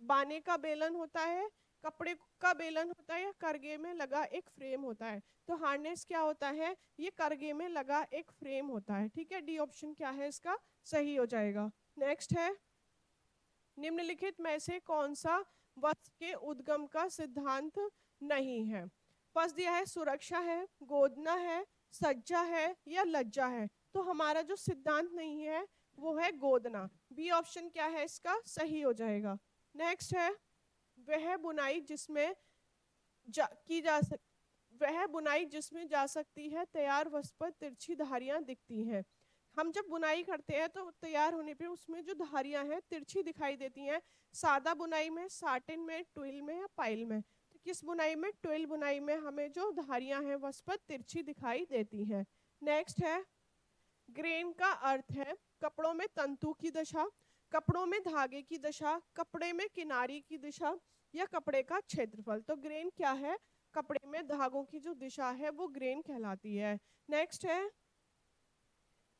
बाने का बेलन होता है, कपड़े का बेलन होता है या करगे में लगा एक फ्रेम होता है। तो हार्नेस क्या होता है? ये करगे में लगा एक फ्रेम होता है, ठीक है। डी ऑप्शन क्या है इसका? सही हो जाएगा। नेक्स्ट है, निम्नलिखित में से कौन सा वस्त्र के उद्गम का सिद्धांत नहीं है? फर्स्ट दिया है सुरक्षा है, गोदना है, सज्जा है या लज्जा है। तो हमारा जो सिद्धांत नहीं है वो है गोदना। बी ऑप्शन क्या है इसका? सही हो जाएगा। नेक्स्ट है, वह बुनाई जिसमें वह बुनाई जिसमें जा सकती है तैयार वस्त्र पर तिरछी धारियां दिखती हैं। हम जब बुनाई करते हैं तो तैयार होने पे उसमें जो धारियां हैं तिरछी दिखाई देती हैं। सादा बुनाई में, साटिन में, ट्विल में या पाइल में। तो किस बुनाई में? ट्विल बुनाई में हमें जो धारियां हैं वस्त्र पर तिरछी दिखाई देती हैं। नेक्स्ट है, ग्रेन का अर्थ है कपड़ों में तंतु की दशा, कपड़ों में धागे की दशा, कपड़े में किनारी की दिशा या कपड़े का क्षेत्रफल। तो ग्रेन क्या है? कपड़े में धागों की जो दिशा है वो ग्रेन कहलाती है। नेक्स्ट है,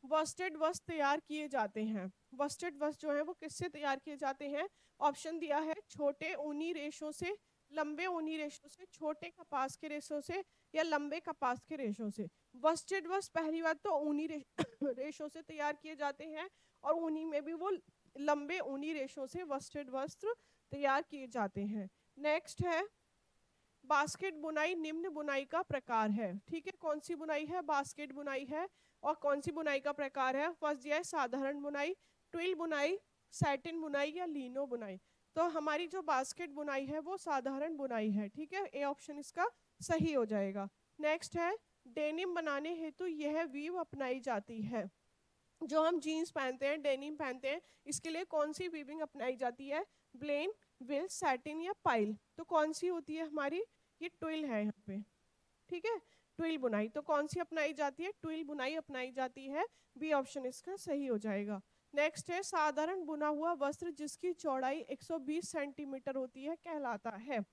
वस्टेड वस्त्र तैयार किए जाते हैं। वस्टेड वस्त्र जो है वो किससे तैयार किए जाते हैं? ऑप्शन दिया है छोटे ऊनी रेशों से, लंबे ऊनी रेशों से, छोटे कपास के रेशों से या लंबे कपास के रेशों से। वस्टेड वस्त्र पहली बात तो ऊनी रेशों से तैयार किए जाते हैं और ऊनी में भी वो लंबे ऊनी रेशों से वस्टेड वस्त्र तैयार किए जाते हैं। नेक्स्ट है, बास्केट बुनाई निम्न बुनाई का प्रकार है, ठीक है। कौन सी बुनाई है? बास्केट बुनाई है। और कौन सी बुनाई का प्रकार है? फर्स्ट दिया है साधारण बुनाई, ट्विल बुनाई, सैटिन बुनाई या लीनो बुनाई। तो हमारी जो बास्केट बुनाई है वो साधारण बुनाई है, ठीक है। ए ऑप्शन इसका सही हो जाएगा। नेक्स्ट है, डेनिम बनाने हेतु यह वीव अपनाई जाती है। जो हम जीन्स पहनते हैं, डेनिम पहनते हैं, इसके लिए कौन सी वीविंग अपनाई जाती है? ब्लेन, विल, सैटिन या पाइल। तो कौन सी होती है हमारी? ये ट्विल है यहाँ पे, ठीक है, ट्विल बुनाई। तो कौन सी अपनाई जाती है? ट्विल बुनाई अपनाई जाती है। बी ऑप्शन इसका सही हो जाएगा। नेक्स्ट है, साधारण बुना हुआ वस्त्र जिसकी चौड़ाई 120 सेंटीमीटर होती है कहलाता है।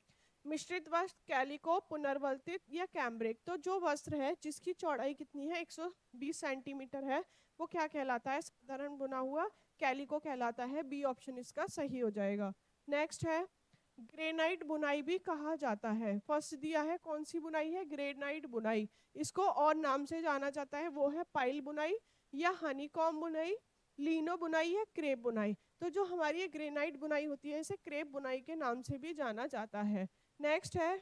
मिश्रित वस्त्र, कैलिको, पुनर्वर्तित या कैम्ब्रिक। तो जो वस्त्र है जिसकी चौड़ाई कितनी है? 120 सेंटीमीटर है, वो क्या कहलाता है? साधारण बुना हुआ कैलिको कहलाता है। बी ऑप्शन इसका सही हो जाएगा। नेक्स्ट है, ग्रेनाइट बुनाई भी कहा जाता है। फर्स्ट दिया है कौन सी बुनाई है? ग्रेनाइट बुनाई। इसको और नाम से जाना जाता है, वो है पाइल बुनाई या हनीकॉम बुनाई, लीनो बुनाई या क्रेप बुनाई। तो जो हमारी ये ग्रेनाइट बुनाई होती है इसे क्रेप बुनाई के नाम से भी जाना जाता है। नेक्स्ट है,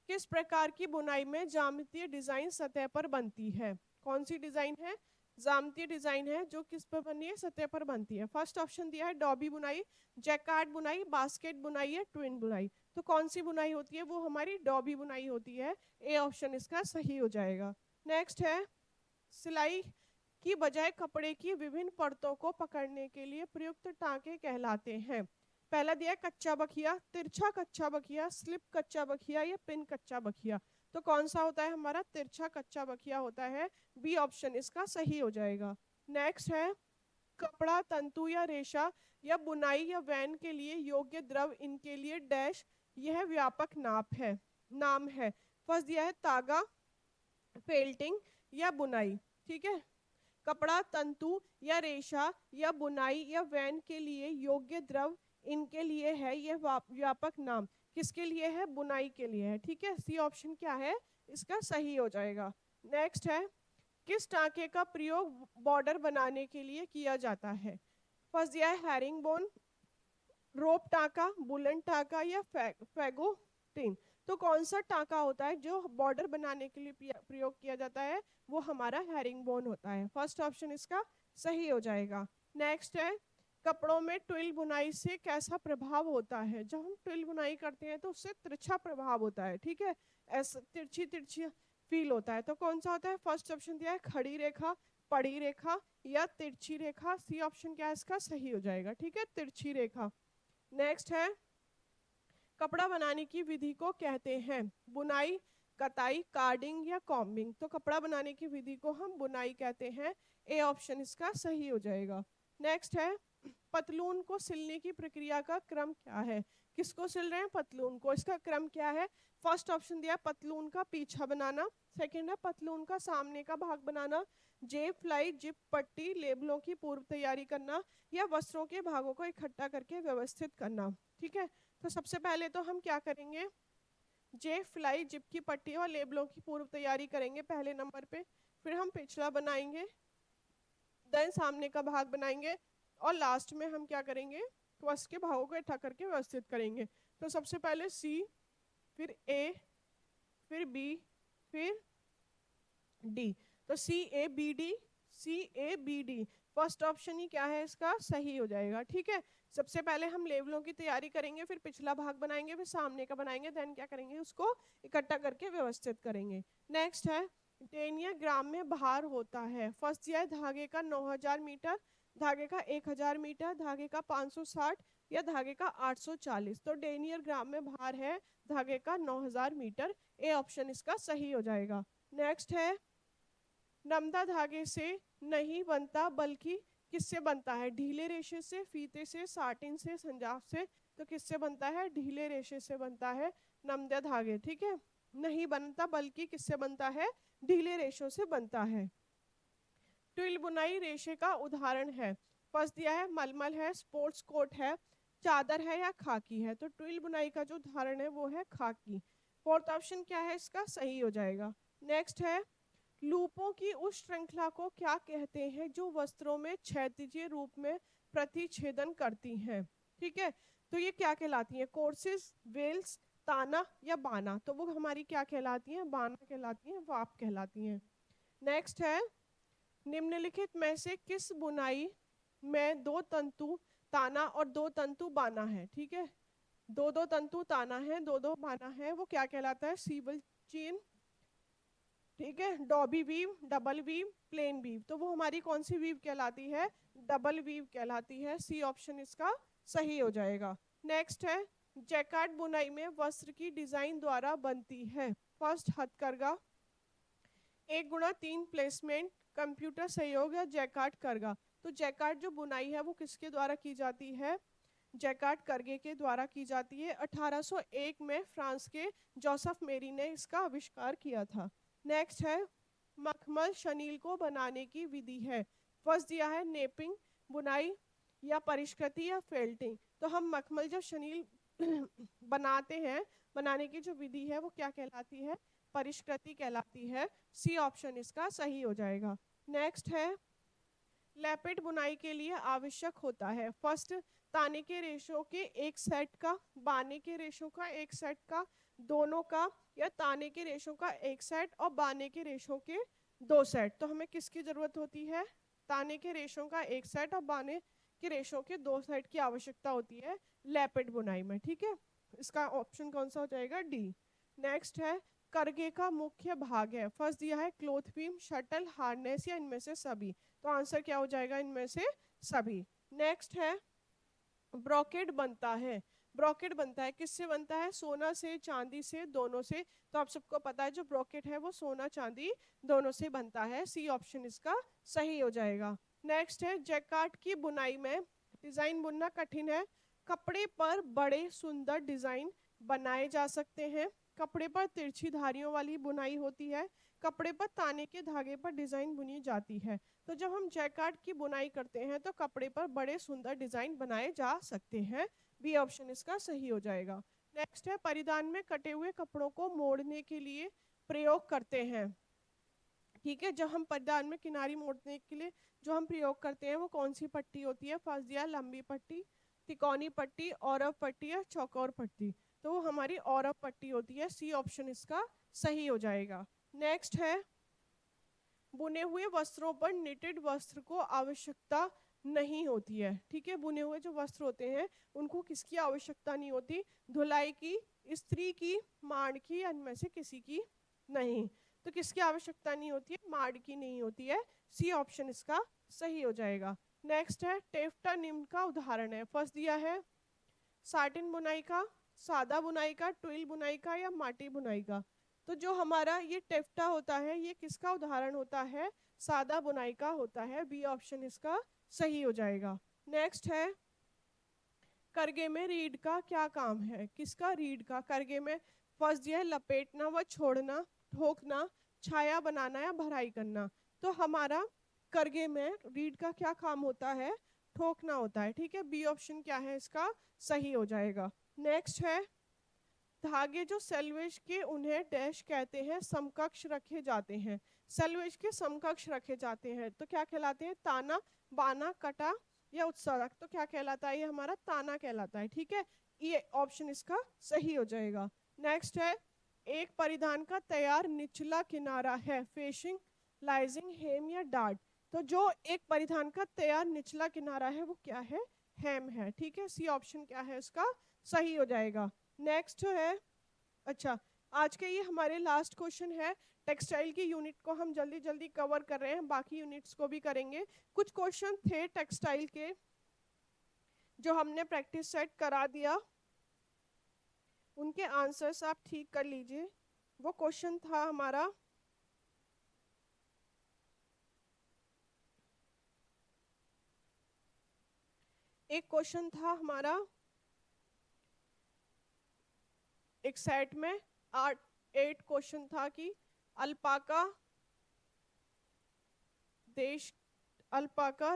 किस प्रकार की बुनाई में ज्यामितीय डिजाइन सतह पर बनती है? कौन सी डिजाइन है? ज्यामितीय डिजाइन है जो किस पर बनी है? सतह पर बनती है। फर्स्ट ऑप्शन दिया है डॉबी बुनाई, जैकार्ड बुनाई, बास्केट बुनाई या ट्विन बुनाई। तो कौन सी बुनाई होती है? वो हमारी डॉबी बुनाई होती है। ए ऑप्शन इसका सही हो जाएगा। नेक्स्ट है, सिलाई की बजाय कपड़े की विभिन्न परतों को पकड़ने के लिए प्रयुक्त टांके कहलाते हैं। पहला दिया है कच्चा बखिया, तिरछा कच्चा बखिया, स्लिप कच्चा बखिया या पिन कच्चा बखिया। तो कौन सा होता है हमारा? तिरछा कच्चा बखिया होता है। बी ऑप्शन इसका सही हो जाएगा। नेक्स्ट है, कपड़ा, तंतु या रेशा या बुनाई या वैन के लिए योग्य द्रव इनके लिए डैश यह व्यापक नाम है। फर्स्ट दिया है तागा, फेल्टिंग या बुनाई, ठीक है। कपड़ा, तंतु या रेशा या बुनाई या वैन के लिए योग्य द्रव इनके लिए है यह व्यापक नाम किसके लिए है? बुनाई के लिए है। ठीक है, सी ऑप्शन क्या है इसका सही हो जाएगा। नेक्स्ट है, किस टांके का प्रयोग बॉर्डर बनाने के लिए किया जाता है? फर्स्ट दिया है हैरिंग बोन, रोप टांका, बुलन टांका या फैगोटिन। तो कौन सा टांका होता है जो बॉर्डर बनाने के लिए प्रयोग किया जाता है? वो हमारा हैरिंग बोन होता है। फर्स्ट ऑप्शन इसका सही हो जाएगा। नेक्स्ट है, कपड़ों में ट्विल बुनाई से कैसा प्रभाव होता है? जब हम ट्विल बुनाई करते हैं तो उससे तिरछा प्रभाव होता है। ठीक है, ऐसा तिरछी तिरछी फील होता है। तो कौन सा होता है? फर्स्ट ऑप्शन दिया है खड़ी रेखा, पड़ी रेखा या तिरछी रेखा। सी ऑप्शन क्या है इसका सही हो जाएगा। ठीक है, तिरछी रेखा। नेक्स्ट है, कपड़ा बनाने की विधि को कहते हैं बुनाई, कताई, कार्डिंग या कॉम्बिंग। तो कपड़ा बनाने की विधि को हम बुनाई कहते हैं। ए ऑप्शन इसका सही हो जाएगा। नेक्स्ट है, पतलून को सिलने की प्रक्रिया का क्रम क्या है? किसको सिल रहे हैं? पतलून को। इसका क्रम क्या है? फर्स्ट ऑप्शन दिया पतलून का पीछा बनाना, सेकंड है पतलून का सामने का भाग बनाना, जेब, फ्लाई, जिप, पट्टी, लेबलों की पूर्व तैयारी करना या वस्त्रों के भागों को इकट्ठा करके व्यवस्थित करना। ठीक है, तो सबसे पहले तो हम क्या करेंगे? जेब, फ्लाई, जिप की पट्टी और लेबलों की पूर्व तैयारी करेंगे पहले नंबर पे। फिर हम पिछला बनाएंगे, देन सामने का भाग बनाएंगे और लास्ट में हम क्या करेंगे? वस्त्र के भागों को इकट्ठा करके व्यवस्थित करेंगे। तो सबसे पहले सी, फिर ए, फिर बी, फिर डी। तो C A B D, C A B D, first option ही क्या है इसका सही हो जाएगा। ठीक है, सबसे पहले हम लेवलों की तैयारी करेंगे, फिर पिछला भाग बनाएंगे, फिर सामने का बनाएंगे, देन क्या करेंगे? उसको इकट्ठा करके व्यवस्थित करेंगे। नेक्स्ट है, टेनिया ग्राम में भार होता है। फर्स्ट दिया है धागे का 9000 मीटर, धागे का 1000 मीटर, धागे का 560 या धागे का 840। तो डेनियर ग्राम में भार है धागे का 9000 मीटर। ए ऑप्शन इसका सही हो जाएगा। नेक्स्ट है, नमदा धागे से नहीं बनता बल्कि किससे बनता है? ढीले रेशे से, फीते से, साटिन से, संजाफ से। तो किससे बनता है? ढीले रेशे से बनता है नमदा धागे। ठीक है, नहीं बनता बल्कि किससे बनता है? ढीले रेशों से बनता है। ट्विल बुनाई रेशे का उदाहरण है। फर्स्ट दिया है मलमल है, स्पोर्ट्स कोट है, चादर है या खाकी है। तो ट्विल बुनाई का जो उदाहरण है वो है खाकी। फोर्थ ऑप्शन क्या है इसका सही हो जाएगा। नेक्स्ट है, लूपों की उस श्रृंखला को क्या कहते हैं जो वस्त्रों में क्षैतिजीय रूप में प्रतिछेदन करती हैं? ठीक है, तो ये क्या कहलाती हैं? कोर्सेस, वेल्स, ताना या बाना। तो वो हमारी क्या कहलाती हैं? बाना कहलाती हैं, वाप कहलाती हैं। नेक्स्ट है, निम्नलिखित में से किस बुनाई में दो तंतु ताना और दो तंतु बाना है? ठीक है, दो दो तंतु ताना है, दो दो बाना है, वो क्या कहलाता है? सीबल चेन। ठीक है, dobby weave, double weave, plain weave. तो वो हमारी कौन सी वीव कहलाती है? डबल वीव कहलाती है। सी ऑप्शन इसका सही हो जाएगा। नेक्स्ट है, जैकार्ड बुनाई में वस्त्र की डिजाइन द्वारा बनती है। फर्स्ट हथकरघा, 1x3 प्लेसमेंट, कंप्यूटर सहयोग या जैकार्ड करगा। तो जैकार्ड जो बुनाई है वो किसके द्वारा की जाती है? जैकार्ड करगे के द्वारा की जाती है। 1801 में फ्रांस के जोसेफ मेरी ने इसका आविष्कार किया था। नेक्स्ट है, मखमल शनील को बनाने की विधि है। फर्स्ट दिया है नेपिंग बुनाई या परिष्कृति या फेल्टिंग। तो हम मखमल जो शनील बनाते हैं, बनाने की जो विधि है वो क्या कहलाती है? परिष्कृति कहलाती है। सी ऑप्शन इसका सही हो जाएगा। नेक्स्ट है, लैपेट बुनाई के लिए आवश्यक होता है। फर्स्ट, ताने के रेशों के एक सेट का, बाने के रेशों का एक सेट का, दोनों का, या ताने के रेशों का एक सेट और बाने के रेशों के दो सेट। तो हमें किसकी जरूरत होती है? ताने के रेशों का एक सेट और बाने के रेशों के दो सेट की आवश्यकता होती है लैपेट बुनाई में। ठीक है, इसका ऑप्शन कौन सा हो जाएगा? डी। नेक्स्ट है, करगे का मुख्य भाग है। फर्स्ट दिया है क्लोथ बीम, शटल, हार्नेस या इनमें से सभी। तो आंसर क्या हो जाएगा? इनमें से सभी। नेक्स्ट है, ब्रॉकेट बनता है। ब्रॉकेट बनता है किससे बनता है? सोना से, चांदी से, दोनों से। तो आप सबको पता है जो ब्रॉकेट है वो सोना चांदी दोनों से बनता है। सी ऑप्शन इसका सही हो जाएगा। नेक्स्ट है, जैकार्ड की बुनाई में डिजाइन बुनना कठिन है। कपड़े पर बड़े सुंदर डिजाइन बनाए जा सकते हैं। कपड़े पर तिरछी धारियों वाली बुनाई होती है। कपड़े पर ताने के धागे पर डिजाइन बुनी जाती है। तो जब हम जैकार्ड की बुनाई करते हैं तो कपड़े पर बड़े सुंदर डिजाइन बनाए जा सकते हैं। बी ऑप्शन इसका सही हो जाएगा। नेक्स्ट है परिधान में कटे हुए कपड़ों को मोड़ने के लिए प्रयोग करते हैं। ठीक है, जब हम परिधान में किनारी मोड़ने के लिए जो हम प्रयोग करते हैं वो कौन सी पट्टी होती है? फर्स्ट दिया लंबी पट्टी, तिकोनी पट्टी, औरव पट्टी या चौकोर पट्टी। तो वो हमारी औरव पट्टी होती है। सी ऑप्शन इसका सही हो जाएगा। नेक्स्ट है बुने हुए वस्त्रों पर निटेड वस्त्र को आवश्यकता नहीं होती है। ठीक है, बुने हुए जो वस्त्र होते हैं उनको किसकी आवश्यकता नहीं होती? धुलाई की, स्त्री की, माड़ की, या इनमें से किसी की नहीं। तो किसकी आवश्यकता नहीं होती है? माड़ की नहीं होती है। सी ऑप्शन इसका सही हो जाएगा। नेक्स्ट है टेफ्टा निम्न का उदाहरण है। फर्स्ट दिया है साटिन बुनाई का, सादा बुनाई का, ट्विल बुनाई का या माटी बुनाई का। तो जो हमारा ये टेफ्टा होता है ये किसका उदाहरण होता है? सादा बुनाई का होता है। बी ऑप्शन इसका सही हो जाएगा। नेक्स्ट है करगे में रीढ़ का क्या काम है? किसका? रीढ़ का। करगे में फर्स्ट दिया है लपेटना व छोड़ना, ठोकना, छाया बनाना या भराई करना। तो हमारा करगे में रीढ़ का क्या काम होता है? ठोकना होता है। ठीक है, बी ऑप्शन क्या है इसका सही हो जाएगा। नेक्स्ट है धागे जो सेल्वेज के उन्हें डैश कहते हैं समकक्ष रखे जाते हैं। सेल्वेज के समकक्ष रखे जाते हैं तो क्या कहलाते हैं? ताना, बाना, कटा या उत्सर्ग। तो क्या कहलाता है? ये हमारा ताना कहलाता है। ठीक है, ये ऑप्शन इसका सही हो जाएगा। नेक्स्ट है एक परिधान का तैयार निचला किनारा है फेशिंग, लाइजिंग, हेम या डार्ट। तो जो एक परिधान का तैयार निचला किनारा है वो क्या है? हेम है। ठीक है, सी ऑप्शन क्या है इसका सही हो जाएगा। नेक्स्ट है अच्छा आज के ये हमारे लास्ट क्वेश्चन है। टेक्सटाइल की यूनिट को हम जल्दी जल्दी कवर कर रहे हैं, बाकी यूनिट्स को भी करेंगे। कुछ क्वेश्चन थे टेक्सटाइल के जो हमने प्रैक्टिस सेट करा दिया, उनके आंसर्स आप ठीक कर लीजिए। वो क्वेश्चन था हमारा एक क्वेश्चन था हमारा एक सेट में 8 क्वेश्चन था कि अल्पाका देश, अल्पाका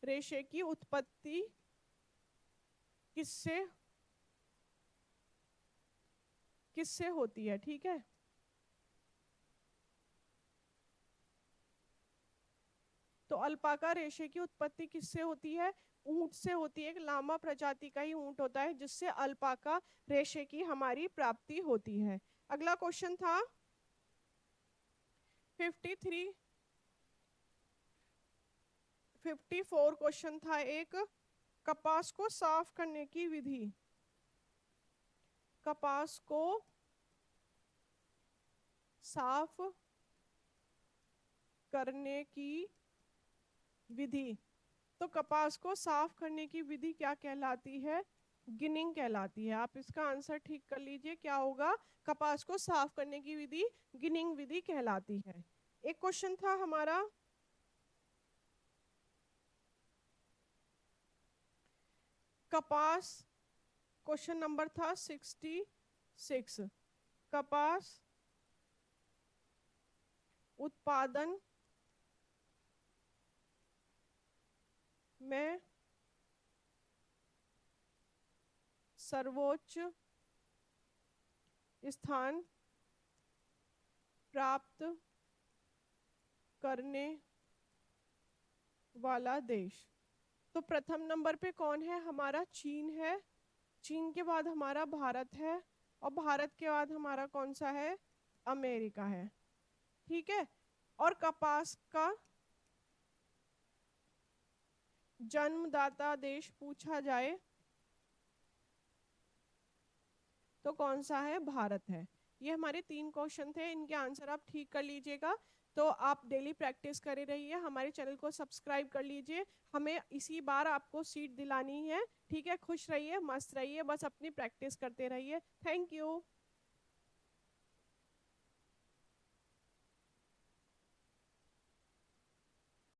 रेशे की उत्पत्ति किससे होती है? ठीक है, तो अल्पाका रेशे की उत्पत्ति किससे होती है? ऊंट से होती है। एक लामा प्रजाति का ही ऊंट होता है जिससे अल्पाका रेशे की हमारी प्राप्ति होती है। अगला क्वेश्चन था 54 क्वेश्चन था एक कपास को साफ करने की विधि। कपास को साफ करने की विधि। तो कपास को साफ करने की विधि क्या कहलाती है? गिनिंग कहलाती है। आप इसका आंसर ठीक कर लीजिए, क्या होगा? कपास को साफ करने की विधि गिनिंग विधि कहलाती है। एक क्वेश्चन था हमारा कपास, क्वेश्चन नंबर था 66। कपास उत्पादन में सर्वोच्च स्थान प्राप्त करने वाला देश। तो प्रथम नंबर पे कौन है? हमारा चीन है। चीन के बाद हमारा भारत है और भारत के बाद हमारा कौन सा है? अमेरिका है। ठीक है, और कपास का जन्मदाता देश पूछा जाए तो कौन सा है? भारत है। ये हमारे 3 क्वेश्चन थे, इनके आंसर आप ठीक कर लीजिएगा। तो आप डेली प्रैक्टिस करे रहिए, हमारे चैनल को सब्सक्राइब कर लीजिए। हमें इसी बार आपको सीट दिलानी है। ठीक है, खुश रहिए, मस्त रहिए, बस अपनी प्रैक्टिस करते रहिए। Thank you.